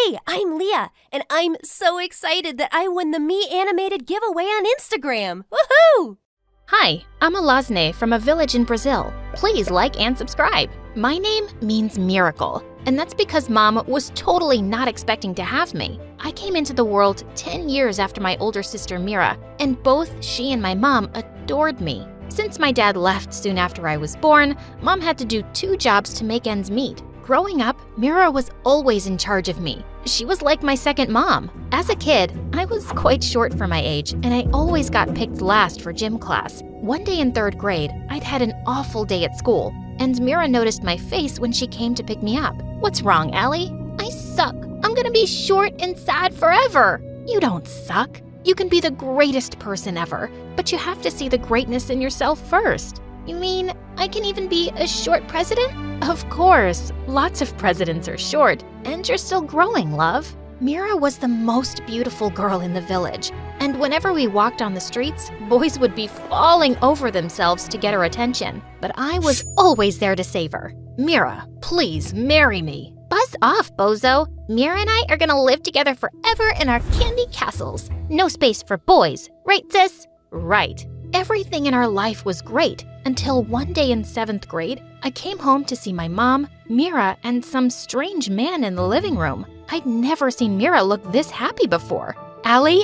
Hey, I'm Leah, and I'm so excited that I won the Me Animated giveaway on Instagram. Woohoo! Hi, I'm Alasne from a village in Brazil. Please like and subscribe. My name means miracle, and that's because Mom was totally not expecting to have me. I came into the world 10 years after my older sister Mira, and both she and my mom adored me. Since my dad left soon after I was born, Mom had to do 2 jobs to make ends meet. Growing up, Mira was always in charge of me. She was like my second mom. As a kid, I was quite short for my age, and I always got picked last for gym class. One day in 3rd grade, I'd had an awful day at school, and Mira noticed my face when she came to pick me up. "What's wrong, Allie?" "I suck. I'm gonna be short and sad forever." "You don't suck. You can be the greatest person ever, but you have to see the greatness in yourself first." "You mean I can even be a short president?" "Of course. Lots of presidents are short, and you're still growing, love." Mira was the most beautiful girl in the village, and whenever we walked on the streets, boys would be falling over themselves to get her attention. But I was always there to save her. "Mira, please marry me." "Buzz off, bozo. Mira and I are gonna live together forever in our candy castles. No space for boys, right, sis?" Right. Everything in our life was great until one day in 7th grade, I came home to see my mom, Mira, and some strange man in the living room. I'd never seen Mira look this happy before. "Allie,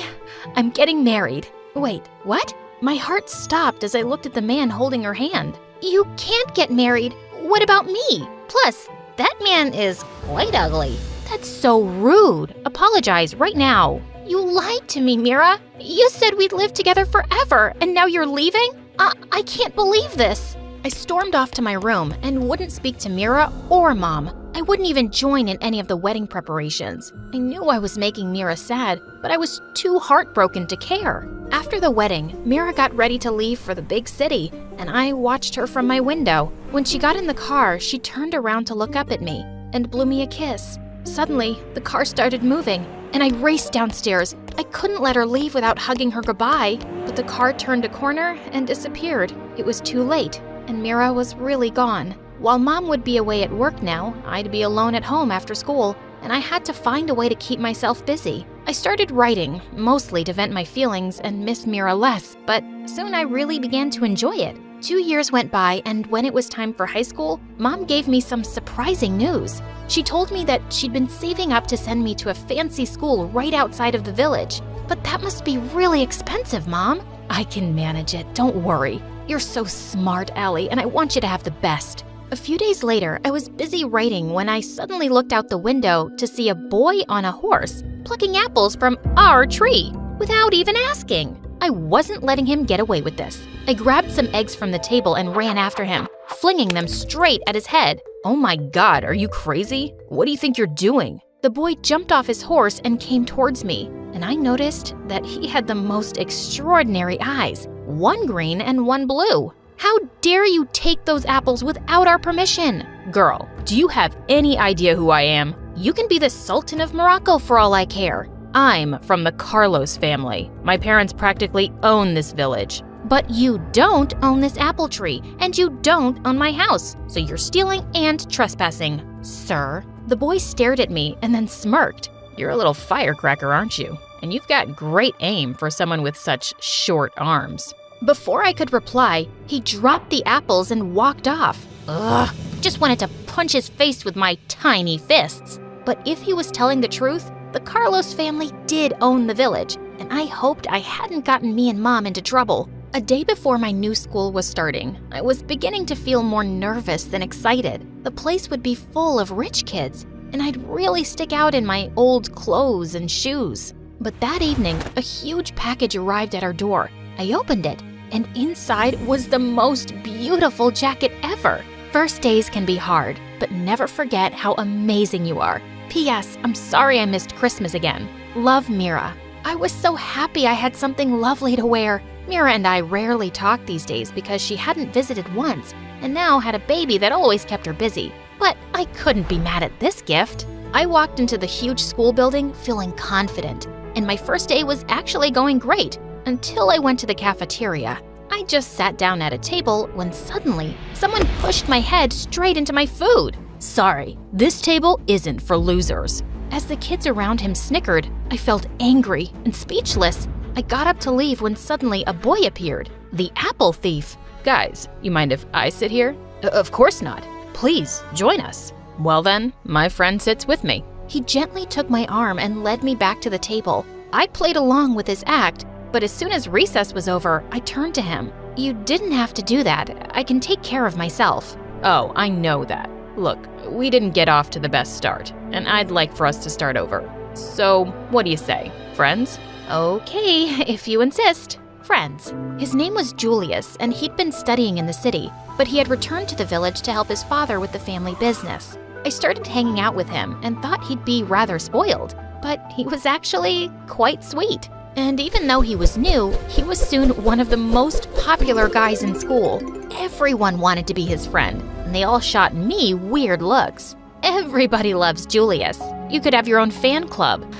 I'm getting married." "Wait, what?" My heart stopped as I looked at the man holding her hand. "You can't get married. What about me? Plus, that man is quite ugly." "That's so rude. Apologize right now." "You lied to me, Mira. You said we'd live together forever, and now you're leaving? I can't believe this." I stormed off to my room and wouldn't speak to Mira or Mom. I wouldn't even join in any of the wedding preparations. I knew I was making Mira sad, but I was too heartbroken to care. After the wedding, Mira got ready to leave for the big city, and I watched her from my window. When she got in the car, she turned around to look up at me and blew me a kiss. Suddenly, the car started moving, and I raced downstairs. I couldn't let her leave without hugging her goodbye, but the car turned a corner and disappeared. It was too late, and Mira was really gone. While Mom would be away at work now, I'd be alone at home after school, and I had to find a way to keep myself busy. I started writing, mostly to vent my feelings and miss Mira less, but soon I really began to enjoy it. 2 years went by, and when it was time for high school, Mom gave me some surprising news. She told me that she'd been saving up to send me to a fancy school right outside of the village. "But that must be really expensive, Mom." "I can manage it, don't worry. You're so smart, Allie, and I want you to have the best." A few days later, I was busy writing when I suddenly looked out the window to see a boy on a horse plucking apples from our tree without even asking. I wasn't letting him get away with this. I grabbed some eggs from the table and ran after him, flinging them straight at his head. "Oh my God, are you crazy? What do you think you're doing?" The boy jumped off his horse and came towards me, and I noticed that he had the most extraordinary eyes, one green and one blue. "How dare you take those apples without our permission?" "Girl, do you have any idea who I am? You can be the Sultan of Morocco for all I care. I'm from the Carlos family. My parents practically own this village." "But you don't own this apple tree, and you don't own my house, so you're stealing and trespassing, sir." The boy stared at me and then smirked. "You're a little firecracker, aren't you? And you've got great aim for someone with such short arms." Before I could reply, he dropped the apples and walked off. Ugh, just wanted to punch his face with my tiny fists. But if he was telling the truth, the Carlos family did own the village, and I hoped I hadn't gotten me and Mom into trouble. A day before my new school was starting, I was beginning to feel more nervous than excited. The place would be full of rich kids, and I'd really stick out in my old clothes and shoes. But that evening, a huge package arrived at our door. I opened it, and inside was the most beautiful jacket ever. First days can be hard, but never forget how amazing you are. P.S. I'm sorry I missed Christmas again. Love, Mira. I was so happy I had something lovely to wear. Mira and I rarely talk these days because she hadn't visited once, and now had a baby that always kept her busy. But I couldn't be mad at this gift. I walked into the huge school building feeling confident, and my first day was actually going great until I went to the cafeteria. I just sat down at a table when suddenly someone pushed my head straight into my food. "Sorry, this table isn't for losers." As the kids around him snickered, I felt angry and speechless. I got up to leave when suddenly a boy appeared, the apple thief. Guys, you mind if I sit here? Of course not. Please, join us. Well then, my friend sits with me. He gently took my arm and led me back to the table. I played along with his act, but as soon as recess was over, I turned to him. You didn't have to do that. I can take care of myself. Oh, I know that. Look, we didn't get off to the best start, and I'd like for us to start over. So, what do you say? Friends? Okay, if you insist. Friends. His name was Julius, and he'd been studying in the city, but he had returned to the village to help his father with the family business. I started hanging out with him and thought he'd be rather spoiled, but he was actually quite sweet. And even though he was new, he was soon one of the most popular guys in school. Everyone wanted to be his friend, and they all shot me weird looks. Everybody loves Julius. You could have your own fan club.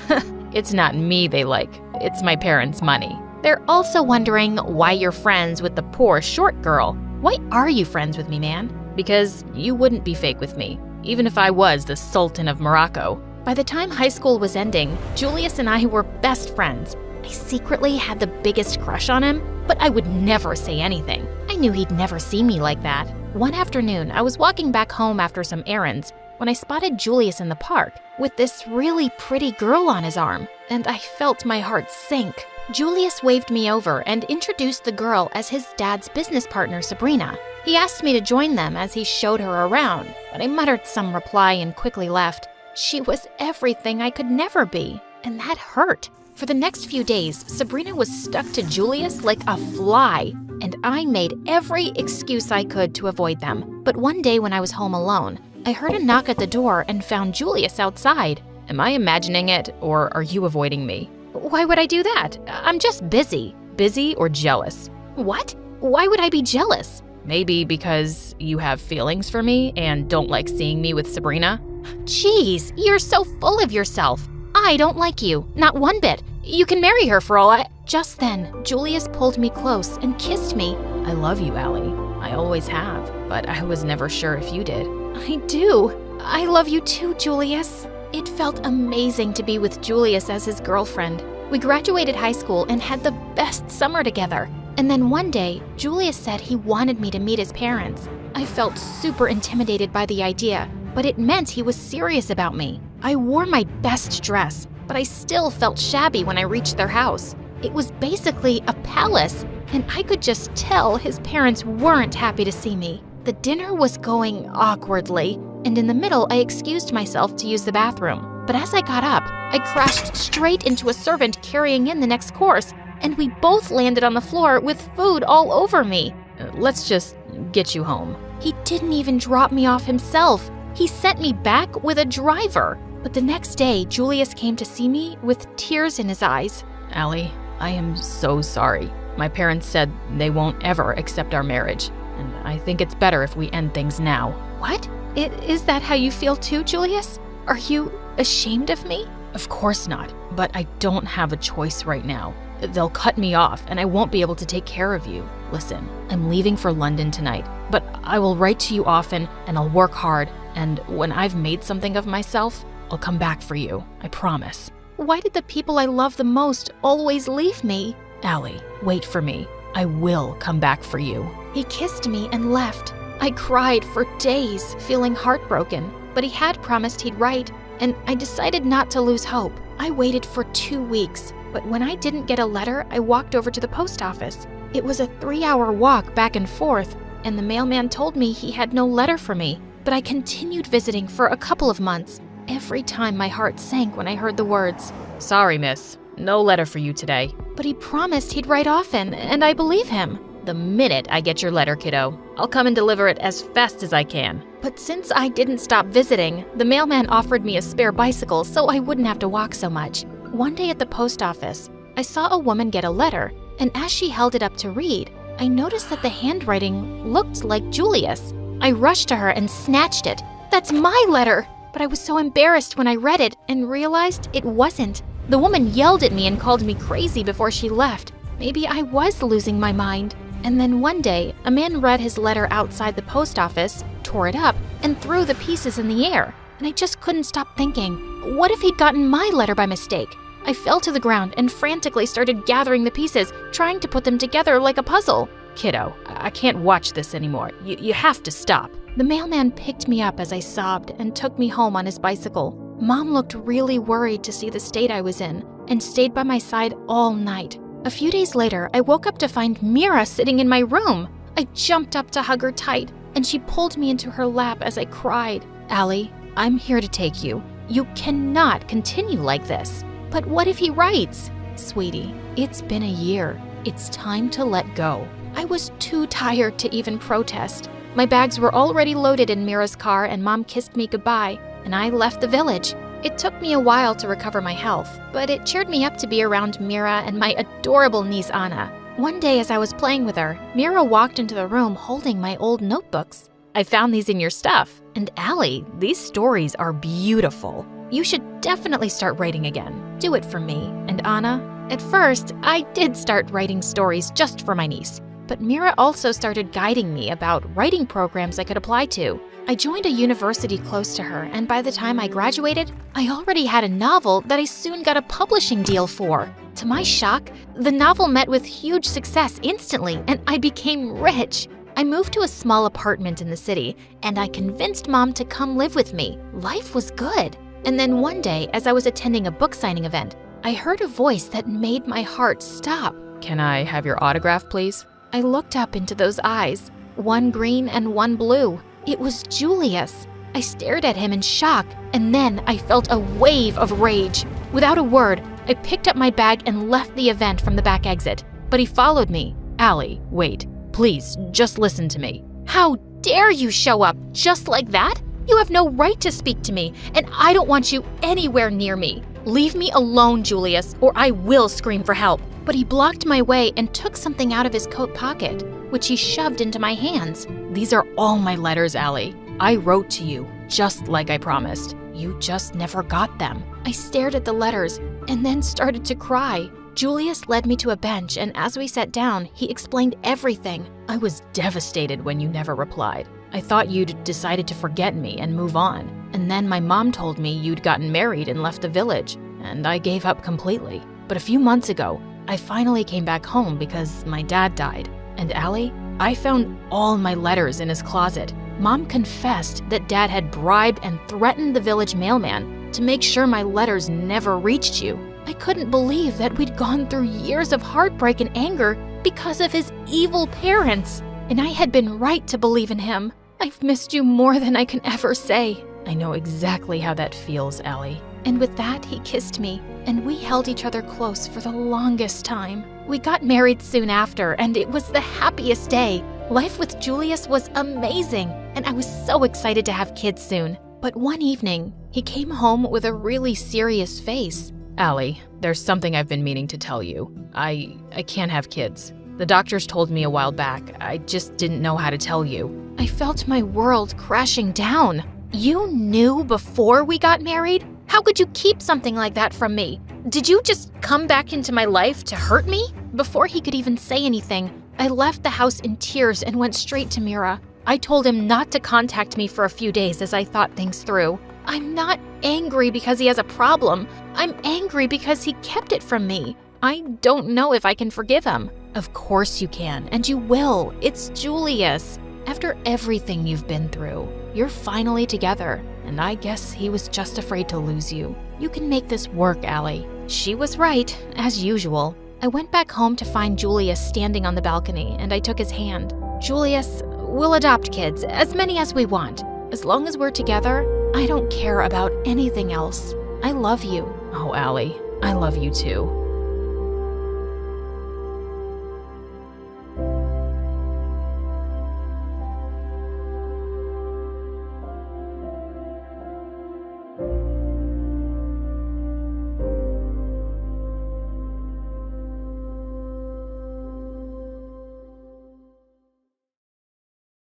It's not me they like, it's my parents' money. They're also wondering why you're friends with the poor short girl. Why are you friends with me, man? Because you wouldn't be fake with me, even if I was the Sultan of Morocco. By the time high school was ending, Julius and I were best friends. I secretly had the biggest crush on him, but I would never say anything. I knew he'd never see me like that. One afternoon, I was walking back home after some errands when I spotted Julius in the park with this really pretty girl on his arm, and I felt my heart sink. Julius waved me over and introduced the girl as his dad's business partner, Sabrina. He asked me to join them as he showed her around, but I muttered some reply and quickly left. She was everything I could never be, and that hurt. For the next few days, Sabrina was stuck to Julius like a fly, and I made every excuse I could to avoid them. But one day when I was home alone, I heard a knock at the door and found Julius outside. Am I imagining it, or are you avoiding me? Why would I do that? I'm just busy. Busy or jealous? What? Why would I be jealous? Maybe because you have feelings for me and don't like seeing me with Sabrina? Jeez, you're so full of yourself. I don't like you, not one bit. You can marry her for all I... Just then, Julius pulled me close and kissed me. I love you, Allie. I always have, but I was never sure if you did. I do. I love you too, Julius. It felt amazing to be with Julius as his girlfriend. We graduated high school and had the best summer together. And then one day, Julius said he wanted me to meet his parents. I felt super intimidated by the idea, but it meant he was serious about me. I wore my best dress, but I still felt shabby when I reached their house. It was basically a palace, and I could just tell his parents weren't happy to see me. The dinner was going awkwardly, and in the middle I excused myself to use the bathroom. But as I got up, I crashed straight into a servant carrying in the next course, and we both landed on the floor with food all over me. Let's just get you home. He didn't even drop me off himself. He sent me back with a driver. But the next day, Julius came to see me with tears in his eyes. Allie, I am so sorry. My parents said they won't ever accept our marriage, and I think it's better if we end things now. What? Is that how you feel too, Julius? Are you ashamed of me? Of course not, but I don't have a choice right now. They'll cut me off, and I won't be able to take care of you. Listen, I'm leaving for London tonight, but I will write to you often, and I'll work hard, and when I've made something of myself, I'll come back for you, I promise. Why did the people I love the most always leave me? Allie, wait for me. I will come back for you. He kissed me and left. I cried for days, feeling heartbroken, but he had promised he'd write, and I decided not to lose hope. I waited for 2 weeks, but when I didn't get a letter, I walked over to the post office. It was a 3-hour walk back and forth, and the mailman told me he had no letter for me, but I continued visiting for a couple of months. Every time my heart sank when I heard the words, "Sorry, miss. No letter for you today." But he promised he'd write often, and I believe him. The minute I get your letter, kiddo, I'll come and deliver it as fast as I can. But since I didn't stop visiting, the mailman offered me a spare bicycle so I wouldn't have to walk so much. One day at the post office, I saw a woman get a letter, and as she held it up to read, I noticed that the handwriting looked like Julius. I rushed to her and snatched it. That's my letter! But I was so embarrassed when I read it and realized it wasn't. The woman yelled at me and called me crazy before she left. Maybe I was losing my mind. And then one day, a man read his letter outside the post office, tore it up, and threw the pieces in the air. And I just couldn't stop thinking, what if he'd gotten my letter by mistake? I fell to the ground and frantically started gathering the pieces, trying to put them together like a puzzle. Kiddo, I can't watch this anymore. You have to stop. The mailman picked me up as I sobbed and took me home on his bicycle. Mom looked really worried to see the state I was in and stayed by my side all night. A few days later, I woke up to find Mira sitting in my room. I jumped up to hug her tight, and she pulled me into her lap as I cried. Allie, I'm here to take you. You cannot continue like this. But what if he writes? Sweetie, it's been a year. It's time to let go. I was too tired to even protest. My bags were already loaded in Mira's car, and Mom kissed me goodbye, and I left the village. It took me a while to recover my health, but it cheered me up to be around Mira and my adorable niece Anna. One day as I was playing with her, Mira walked into the room holding my old notebooks. I found these in your stuff. And Allie, these stories are beautiful. You should definitely start writing again. Do it for me. And Anna, at first, I did start writing stories just for my niece. But Mira also started guiding me about writing programs I could apply to. I joined a university close to her, and by the time I graduated, I already had a novel that I soon got a publishing deal for. To my shock, the novel met with huge success instantly, and I became rich. I moved to a small apartment in the city, and I convinced Mom to come live with me. Life was good. And then one day, as I was attending a book signing event, I heard a voice that made my heart stop. Can I have your autograph, please? I looked up into those eyes, one green and one blue. It was Julius. I stared at him in shock, and then I felt a wave of rage. Without a word, I picked up my bag and left the event from the back exit. But he followed me. Allie, wait. Please, just listen to me. How dare you show up just like that? You have no right to speak to me, and I don't want you anywhere near me. Leave me alone, Julius, or I will scream for help. But he blocked my way and took something out of his coat pocket, which he shoved into my hands. These are all my letters, Allie. I wrote to you, just like I promised. You just never got them. I stared at the letters and then started to cry. Julius led me to a bench, and as we sat down, he explained everything. I was devastated when you never replied. I thought you'd decided to forget me and move on. And then my mom told me you'd gotten married and left the village, and I gave up completely. But a few months ago, I finally came back home because my dad died. And Allie, I found all my letters in his closet. Mom confessed that Dad had bribed and threatened the village mailman to make sure my letters never reached you. I couldn't believe that we'd gone through years of heartbreak and anger because of his evil parents. And I had been right to believe in him. I've missed you more than I can ever say. I know exactly how that feels, Allie. And with that, he kissed me, and we held each other close for the longest time. We got married soon after, and it was the happiest day. Life with Julius was amazing, and I was so excited to have kids soon. But one evening, he came home with a really serious face. Allie, there's something I've been meaning to tell you. I can't have kids. The doctors told me a while back. I just didn't know how to tell you. I felt my world crashing down. You knew before we got married? How could you keep something like that from me? Did you just come back into my life to hurt me? Before he could even say anything, I left the house in tears and went straight to Mira. I told him not to contact me for a few days as I thought things through. I'm not angry because he has a problem. I'm angry because he kept it from me. I don't know if I can forgive him. Of course you can, And you will. It's Julius. After everything you've been through, you're finally together. And I guess he was just afraid to lose you. You can make this work, Allie. She was right, as usual. I went back home to find Julius standing on the balcony, and I took his hand. Julius, we'll adopt kids, as many as we want. As long as we're together, I don't care about anything else. I love you. Oh, Allie, I love you too.